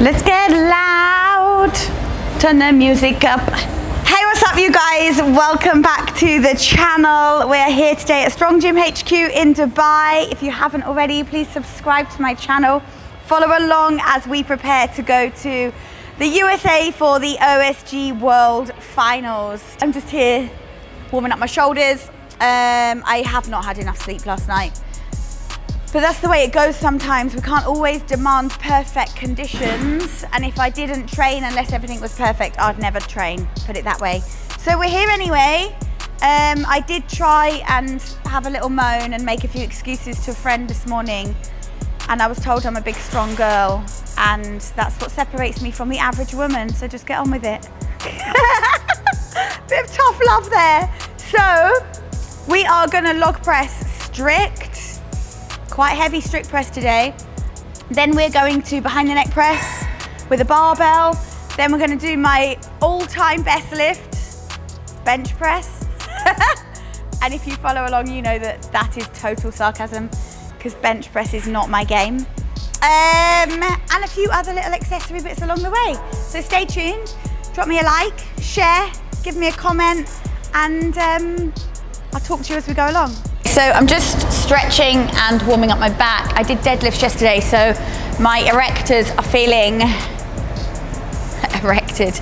Let's get loud. Turn the music up. Hey, what's up, you guys? Welcome back to the channel. We're here today at Strong Gym HQ in Dubai. If you haven't already, please subscribe to my channel. Follow along as we prepare to go to the USA for the OSG World Finals. I'm just here warming up my shoulders. I have not had enough sleep last night. But that's the way it goes sometimes. We can't always demand perfect conditions. And if I didn't train unless everything was perfect, I'd never train, put it that way. So we're here anyway. I did try and have a little moan and make a few excuses to a friend this morning. And I was told I'm a big, strong girl. And that's what separates me from the average woman. So just get on with it. Bit of tough love there. So we are gonna log press strict. Quite heavy strict press today. Then we're going to behind the neck press with a barbell. Then we're going to do my all-time best lift, bench press. And if you follow along, you know that that is total sarcasm because bench press is not my game. And a few other little accessory bits along the way. So stay tuned, drop me a like, share, give me a comment, and I'll talk to you as we go along. So I'm just stretching and warming up my back. I did deadlifts yesterday, so my erectors are feeling erected,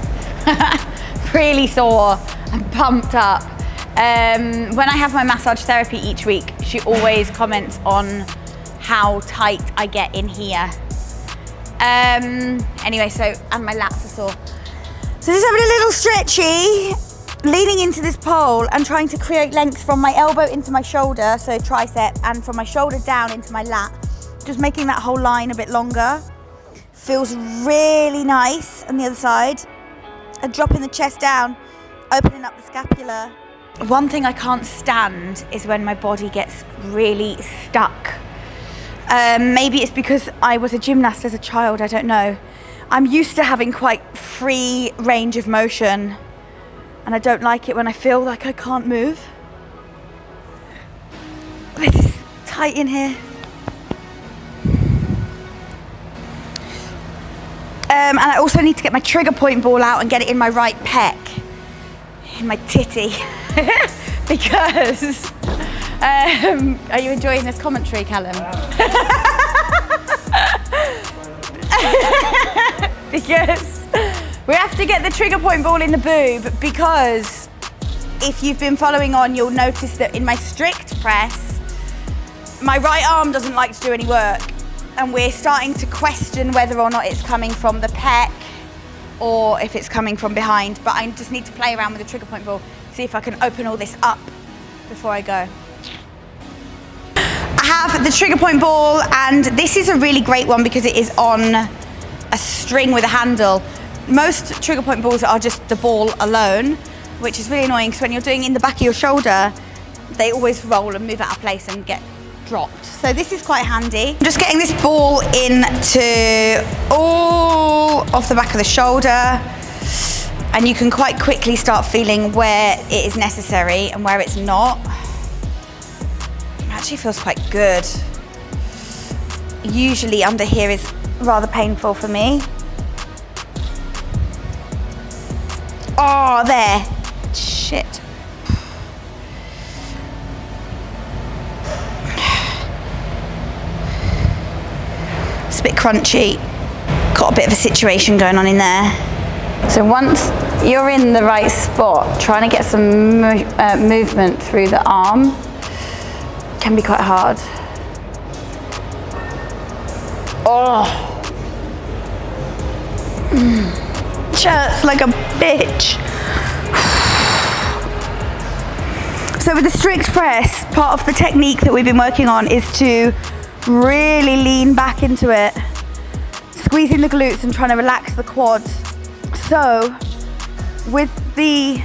really sore and pumped up. When I have my massage therapy each week, she always comments on how tight I get in here. Anyway, and my lats are sore. So just having a little stretchy, leaning into this pole and trying to create length from my elbow into my shoulder, so tricep, and from my shoulder down into my lat. Just making that whole line a bit longer. Feels really nice on the other side. And dropping the chest down, opening up the scapula. One thing I can't stand is when my body gets really stuck. Maybe it's because I was a gymnast as a child, I don't know. I'm used to having quite free range of motion. And I don't like it when I feel like I can't move. This is tight in here. And I also need to get my trigger point ball out and get it in my right pec, in my titty. Because, are you enjoying this commentary, Callum? Because we have to get the trigger point ball in the boob, because if you've been following on, you'll notice that in my strict press, my right arm doesn't like to do any work. And we're starting to question whether or not it's coming from the pec or if it's coming from behind. But I just need to play around with the trigger point ball, see if I can open all this up before I go. I have the trigger point ball, and this is a really great one because it is on a string with a handle. Most trigger point balls are just the ball alone, which is really annoying because when you're doing in the back of your shoulder, they always roll and move out of place and get dropped. So this is quite handy. I'm just getting this ball into all of the back of the shoulder, and you can quite quickly start feeling where it is necessary and where it's not. It actually feels quite good. Usually under here is rather painful for me. Oh, there. Shit. It's a bit crunchy. Got a bit of a situation going on in there. So once you're in the right spot, trying to get some movement through the arm can be quite hard. Oh. Hurts like a bitch. So with the strict press, part of the technique that we've been working on is to really lean back into it, squeezing the glutes and trying to relax the quads. So with the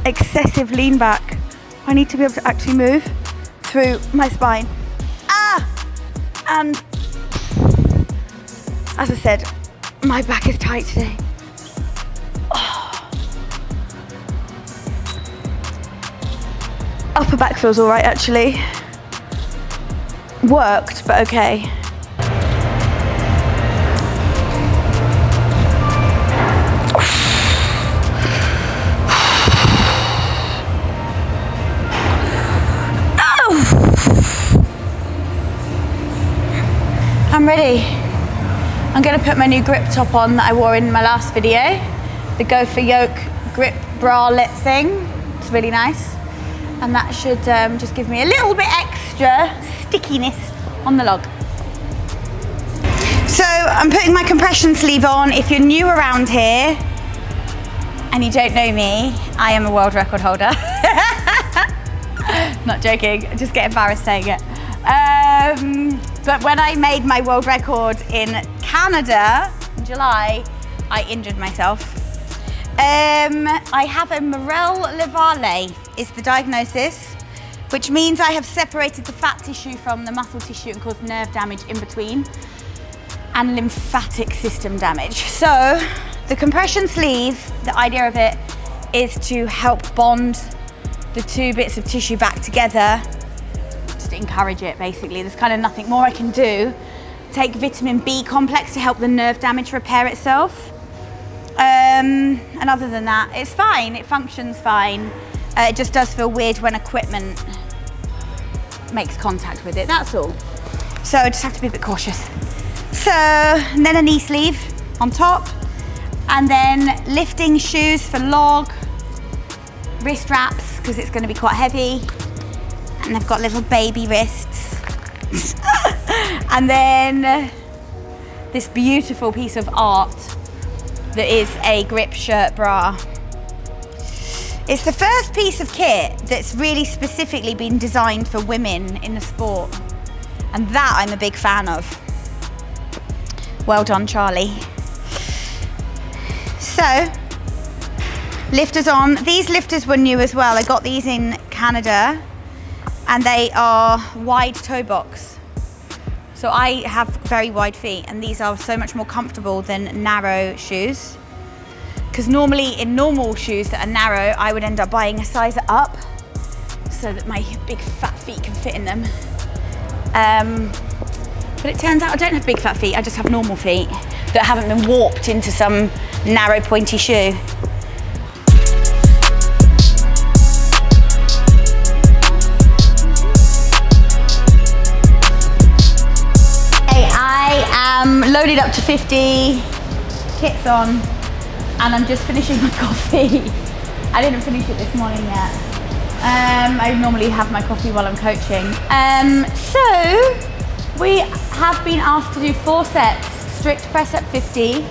excessive lean back, I need to be able to actually move through my spine. And as I said, my back is tight today. Upper back feels all right, actually. Worked, but okay. ready. I'm gonna put my new grip top on that I wore in my last video. The Go for Yoke grip bralette thing. It's really nice. And that should just give me a little bit extra stickiness on the log. So I'm putting my compression sleeve on. If you're new around here and you don't know me, I am a world record holder. Not joking, I just get embarrassed saying it. But when I made my world record in Canada in July, I injured myself. I have a Morel-Levale is the diagnosis, which means I have separated the fat tissue from the muscle tissue and caused nerve damage in between and lymphatic system damage. So the compression sleeve, the idea of it is to help bond the two bits of tissue back together, just to encourage it basically. There's kind of nothing more I can do. Take vitamin B complex to help the nerve damage repair itself. And other than that, it's fine, it functions fine. It just does feel weird when equipment makes contact with it, that's all. So I just have to be a bit cautious. So, and then a knee sleeve on top, and then lifting shoes for log, wrist wraps, because it's going to be quite heavy, and they've got little baby wrists. And then this beautiful piece of art that is a grip shirt bra. It's the first piece of kit that's really specifically been designed for women in the sport, and that I'm a big fan of. Well done, Charlie. So, lifters on. These lifters were new as well. I got these in Canada, and they are wide toe box. So I have very wide feet, and these are so much more comfortable than narrow shoes. Because normally in normal shoes that are narrow, I would end up buying a size up so that my big fat feet can fit in them. But it turns out I don't have big fat feet, I just have normal feet that haven't been warped into some narrow pointy shoe. I am loaded up to 50, kits on, and I'm just finishing my coffee. I didn't finish it this morning yet. I normally have my coffee while I'm coaching. So we have been asked to do 4 sets, strict press at 50,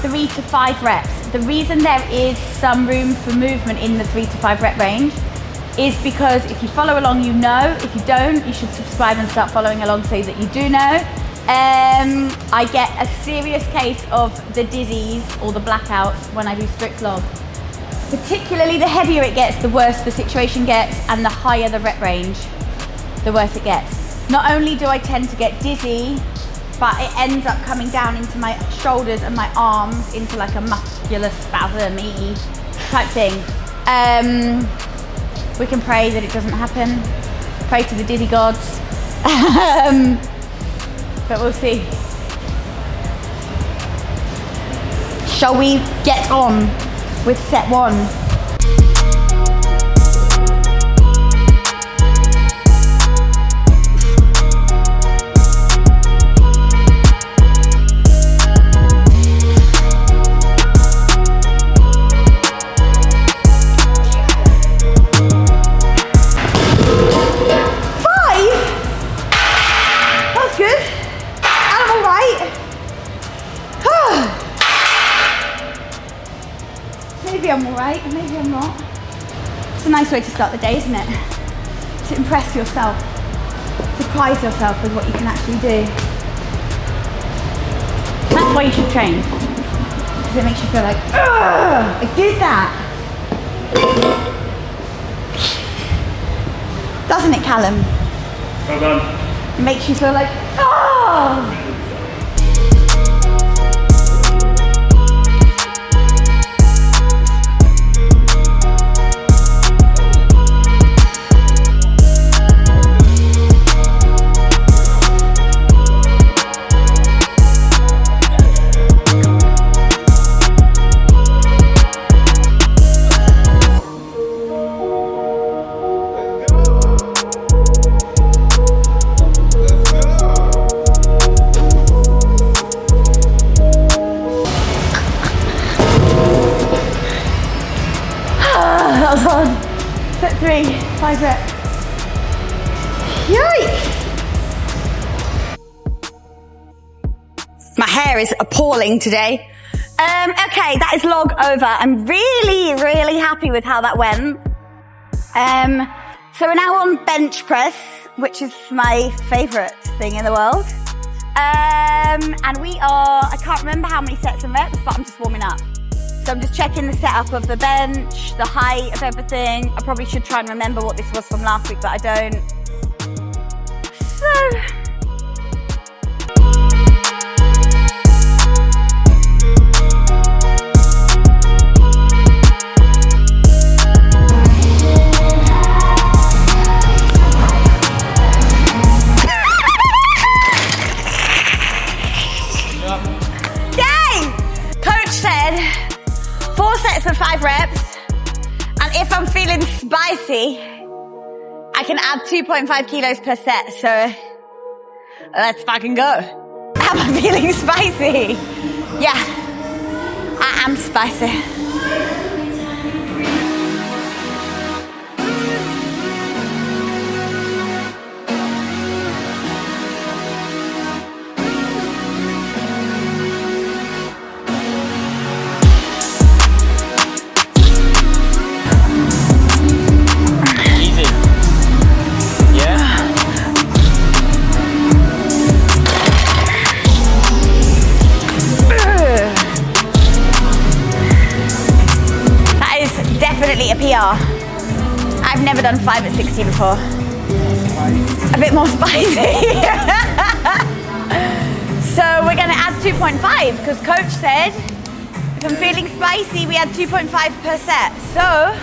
3 to 5 reps. The reason there is some room for movement in the 3 to 5 rep range is because if you follow along, you know. If you don't, you should subscribe and start following along so that you do know. I get a serious case of the dizzies or the blackouts when I do strict log. Particularly the heavier it gets, the worse the situation gets, and the higher the rep range, the worse it gets. Not only do I tend to get dizzy, but it ends up coming down into my shoulders and my arms into like a muscular spasm-y type thing. We can pray that it doesn't happen. Pray to the dizzy gods. But we'll see. Shall we get on with set 1? Maybe I'm all right, maybe I'm not. It's a nice way to start the day, isn't it? To impress yourself, surprise yourself with what you can actually do. That's why you should train, because it makes you feel like, ugh, I did that. Doesn't it, Callum? Well done. It makes you feel like, oh! Let's go. 3, 5 reps. Yikes! My hair is appalling today. Okay, that is log over. I'm really happy with how that went. So we're now on bench press, which is my favourite thing in the world. And we are, I can't remember how many sets and reps, but I'm just warming up. So I'm just checking the setup of the bench, the height of everything. I probably should try and remember what this was from last week, but I don't. So... For 5 reps, and if I'm feeling spicy, I can add 2.5 kilos per set, so let's fucking go. Am I feeling spicy? Yeah, I am spicy. A PR. I've never done 5 at 60 before. A bit more spicy. So we're going to add 2.5 because coach said if I'm feeling spicy, we add 2.5 per set. So,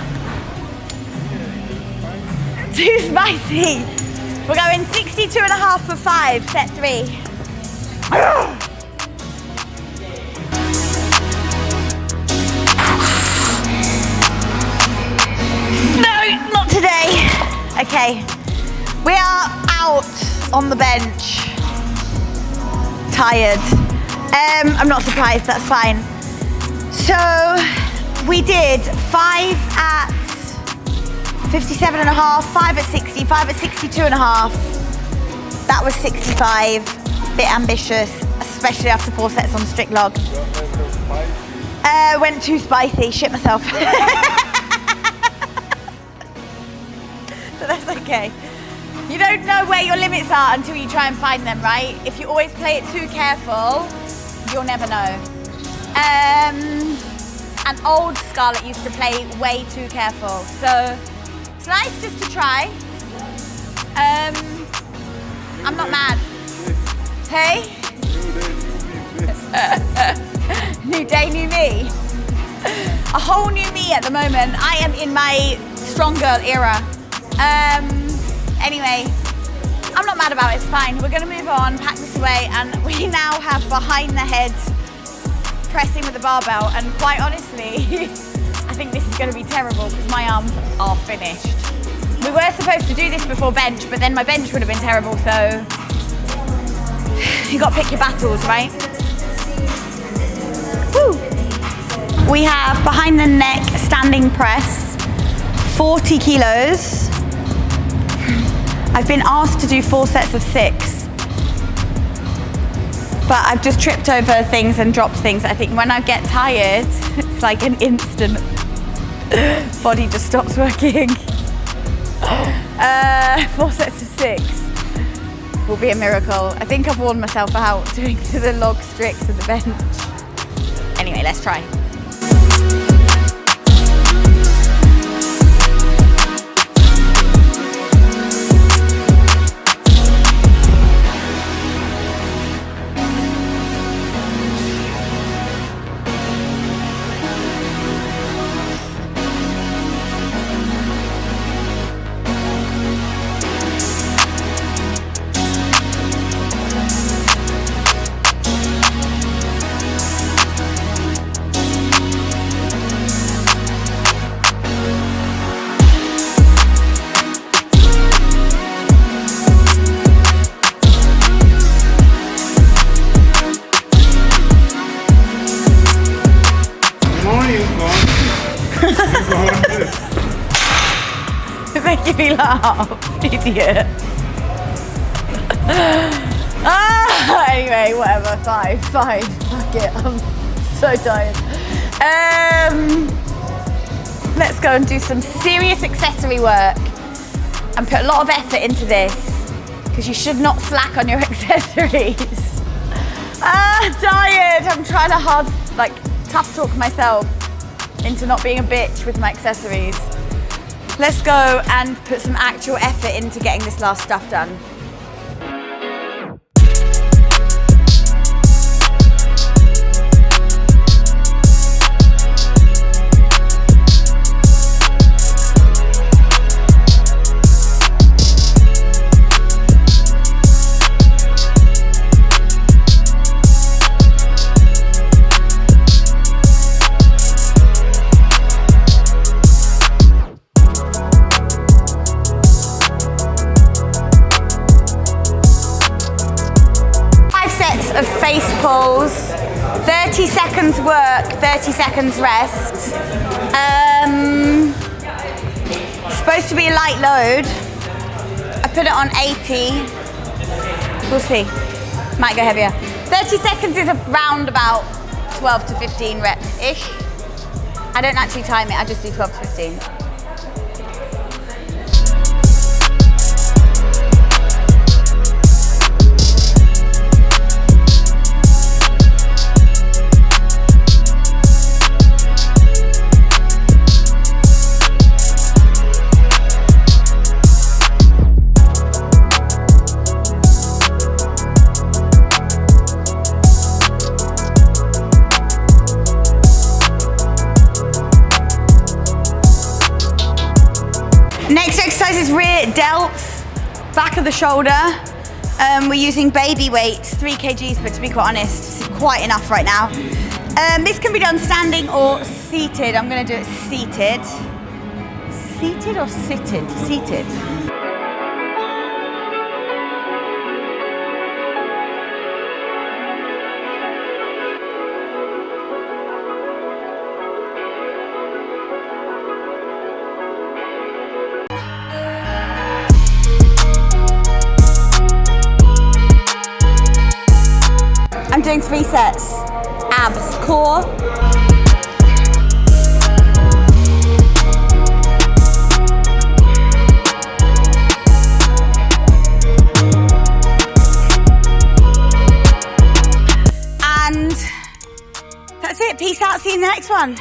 too spicy. We're going 62.5 for 5, set 3. Not today. Okay, we are out on the bench. Tired. I'm not surprised, that's fine. So we did 5 at 57.5, 5 at 60, 5 at 62.5. That was 65. Bit ambitious, especially after 4 sets on strict log. Went too spicy, shit myself. So that's okay. You don't know where your limits are until you try and find them, right? If you always play it too careful, you'll never know. And old Scarlett used to play way too careful. So it's nice just to try. I'm not mad. Hey? New day, new me. A whole new me at the moment. I am in my strong girl era. Anyway, I'm not mad about it, it's fine. We're gonna move on, pack this away, and we now have behind the head pressing with the barbell, and quite honestly, I think this is gonna be terrible because my arms are finished. We were supposed to do this before bench, but then my bench would have been terrible, so you gotta pick your battles, right? Woo. We have behind the neck standing press, 40 kilos. I've been asked to do 4 sets of 6, but I've just tripped over things and dropped things. I think when I get tired, it's like an instant body just stops working. 4 sets of 6 will be a miracle. I think I've worn myself out doing the log strict and the bench. Anyway, let's try. making me laugh, idiot. Anyway, whatever, fine, fuck it, I'm so tired. Let's go and do some serious accessory work and put a lot of effort into this, because you should not slack on your accessories. Tired, I'm trying to tough talk myself into not being a bitch with my accessories. Let's go and put some actual effort into getting this last stuff done. Of face pulls, 30 seconds work, 30 seconds rest. Supposed to be a light load. I put it on 80. We'll see. Might go heavier. 30 seconds is around about 12 to 15 reps-ish. I don't actually time it, I just do 12 to 15. Next exercise is rear delts, back of the shoulder. We're using baby weights, 3 kgs, but to be quite honest, it's quite enough right now. This can be done standing or seated. I'm gonna do it seated. Seated or sitted? Seated. I'm doing 3 sets. Abs, core. And that's it. Peace out. See you in the next one.